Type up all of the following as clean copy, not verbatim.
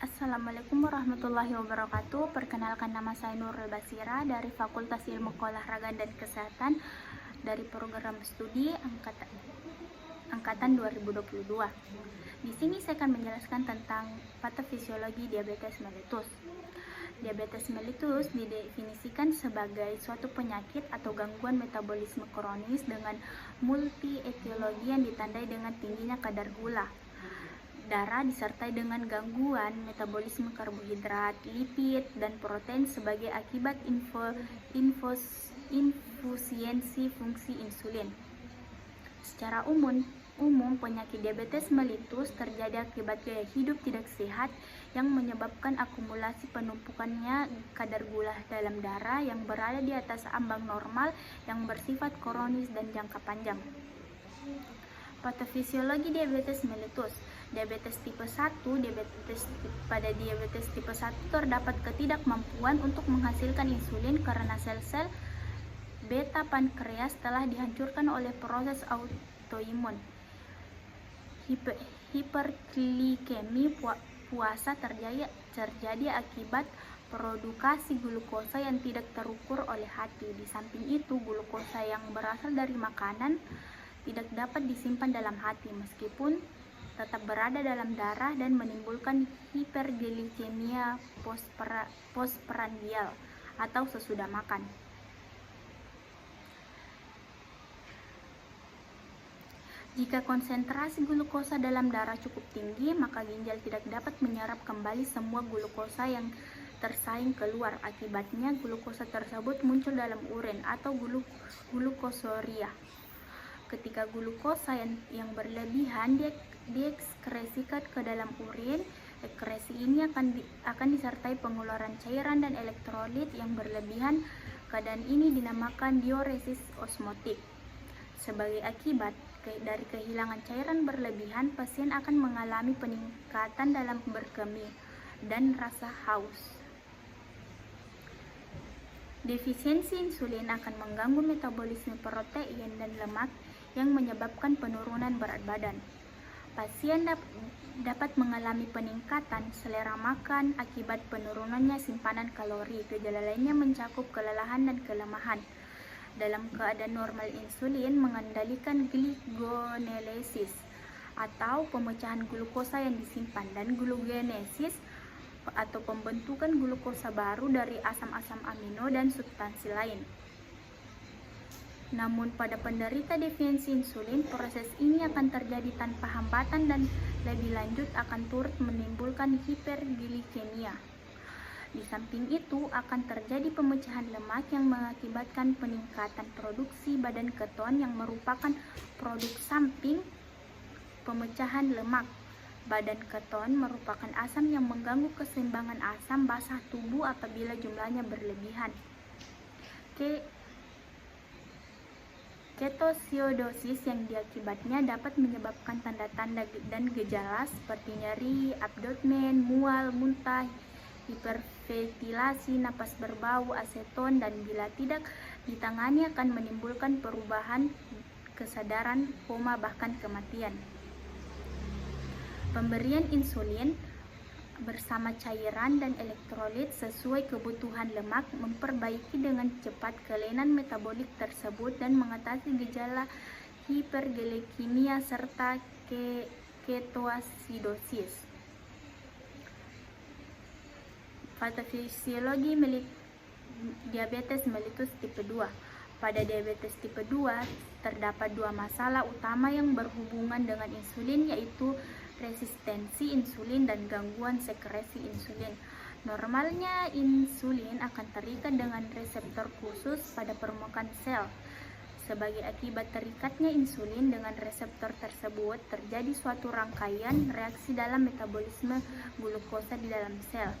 Assalamualaikum warahmatullahi wabarakatuh. Perkenalkan, nama saya Nurul Basira dari Fakultas Ilmu Keolahragaan dan Kesehatan dari program studi angkatan 2022. Di sini saya akan menjelaskan tentang patofisiologi diabetes mellitus. Diabetes mellitus didefinisikan sebagai suatu penyakit atau gangguan metabolisme kronis dengan multi etiologi yang ditandai dengan tingginya kadar gula darah disertai dengan gangguan metabolisme karbohidrat, lipid, dan protein sebagai akibat infusiensi fungsi insulin. Secara umum penyakit diabetes mellitus terjadi akibat gaya hidup tidak sehat yang menyebabkan akumulasi penumpukannya kadar gula dalam darah yang berada di atas ambang normal yang bersifat kronis dan jangka panjang. Patofisiologi diabetes mellitus. Diabetes tipe 1, pada diabetes tipe 1 terdapat ketidakmampuan untuk menghasilkan insulin karena sel-sel beta pankreas telah dihancurkan oleh proses autoimun. Hiperglikemi puasa terjadi akibat produksi glukosa yang tidak terukur oleh hati. Di samping itu, glukosa yang berasal dari makanan tidak dapat disimpan dalam hati meskipun tetap berada dalam darah dan menimbulkan hiperglikemia postprandial atau sesudah makan. Jika konsentrasi glukosa dalam darah cukup tinggi, maka ginjal tidak dapat menyerap kembali semua glukosa yang tersaing keluar. Akibatnya, glukosa tersebut muncul dalam urin atau glukosuria. Ketika glukosa yang berlebihan diekskresikan ke dalam urin, ekskresi ini akan disertai pengeluaran cairan dan elektrolit yang berlebihan. Keadaan ini dinamakan diuresis osmotik. Sebagai akibat dari kehilangan cairan berlebihan, pasien akan mengalami peningkatan dalam berkemih dan rasa haus. Defisiensi insulin akan mengganggu metabolisme protein dan lemak yang menyebabkan penurunan berat badan. Pasien dapat mengalami peningkatan selera makan akibat penurunannya simpanan kalori. Gejala lainnya mencakup kelelahan dan kelemahan. Dalam keadaan normal, insulin mengendalikan gliconeolysis atau pemecahan glukosa yang disimpan, dan glucogenesis atau pembentukan glukosa baru dari asam-asam amino dan substansi lain. Namun pada penderita defisiensi insulin, proses ini akan terjadi tanpa hambatan dan lebih lanjut akan turut menimbulkan hiperglikemia. Di samping itu, akan terjadi pemecahan lemak yang mengakibatkan peningkatan produksi badan keton yang merupakan produk samping pemecahan lemak. Badan keton merupakan asam yang mengganggu keseimbangan asam basah tubuh apabila jumlahnya berlebihan. Ketosidosis yang diakibatnya dapat menyebabkan tanda-tanda dan gejala seperti nyeri, abdomen, mual, muntah, hiperventilasi, napas berbau, aseton, dan bila tidak ditangani akan menimbulkan perubahan kesadaran, koma, bahkan kematian. Pemberian insulin bersama cairan dan elektrolit sesuai kebutuhan lemak memperbaiki dengan cepat kelainan metabolik tersebut dan mengatasi gejala hiperglikemia serta ketoasidosis. Patofisiologi diabetes mellitus tipe 2. Pada diabetes tipe 2 terdapat dua masalah utama yang berhubungan dengan insulin, yaitu resistensi insulin dan gangguan sekresi insulin. Normalnya insulin akan terikat dengan reseptor khusus pada permukaan sel. Sebagai akibat terikatnya insulin dengan reseptor tersebut, terjadi suatu rangkaian reaksi dalam metabolisme glukosa di dalam sel.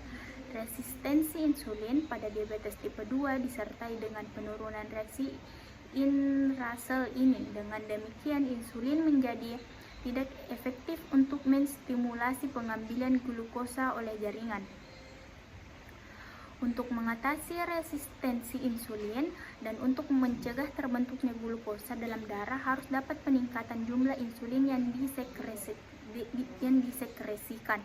Resistensi insulin pada diabetes tipe 2 disertai dengan penurunan reaksi intrasel ini. Dengan demikian, insulin menjadi tidak efektif untuk menstimulasi pengambilan glukosa oleh jaringan. Untuk mengatasi resistensi insulin dan untuk mencegah terbentuknya glukosa dalam darah, harus dapat peningkatan jumlah insulin yang disekresikan.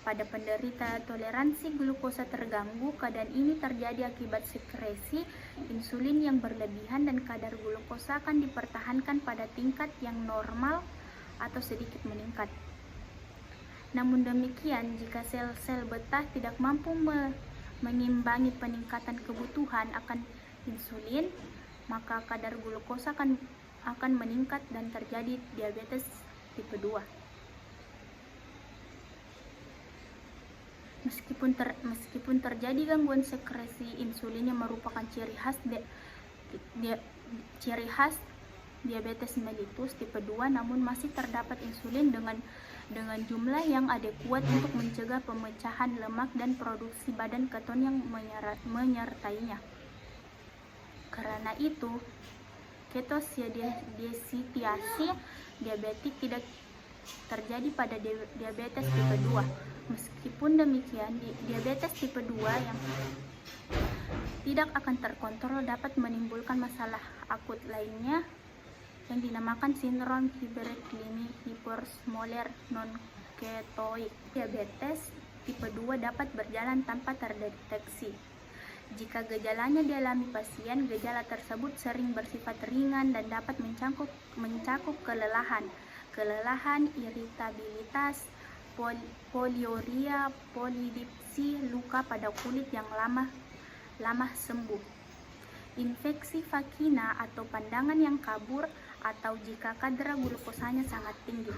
Pada penderita toleransi glukosa terganggu, keadaan ini terjadi akibat sekresi insulin yang berlebihan dan kadar glukosa akan dipertahankan pada tingkat yang normal atau sedikit meningkat. Namun demikian, jika sel-sel betah tidak mampu mengimbangi peningkatan kebutuhan akan insulin, maka kadar glukosa akan meningkat dan terjadi diabetes tipe 2. Meskipun terjadi gangguan sekresi insulin yang merupakan ciri khas diabetes mellitus tipe 2, namun masih terdapat insulin dengan jumlah yang adekuat untuk mencegah pemecahan lemak dan produksi badan keton yang menyertainya. Karena itu, ketosidiasi diabetik tidak terjadi pada diabetes tipe 2. Meskipun demikian, diabetes tipe 2 yang tidak akan terkontrol dapat menimbulkan masalah akut lainnya yang dinamakan sindrom hiperglikemik hipersmoler non-ketoik. Diabetes tipe 2 dapat berjalan tanpa terdeteksi. Jika gejalanya dialami pasien, gejala tersebut sering bersifat ringan dan dapat mencakup kelelahan, iritabilitas, poliuria, polidipsi, luka pada kulit yang lama sembuh, infeksi vagina atau pandangan yang kabur, atau jika kadar glukosanya sangat tinggi.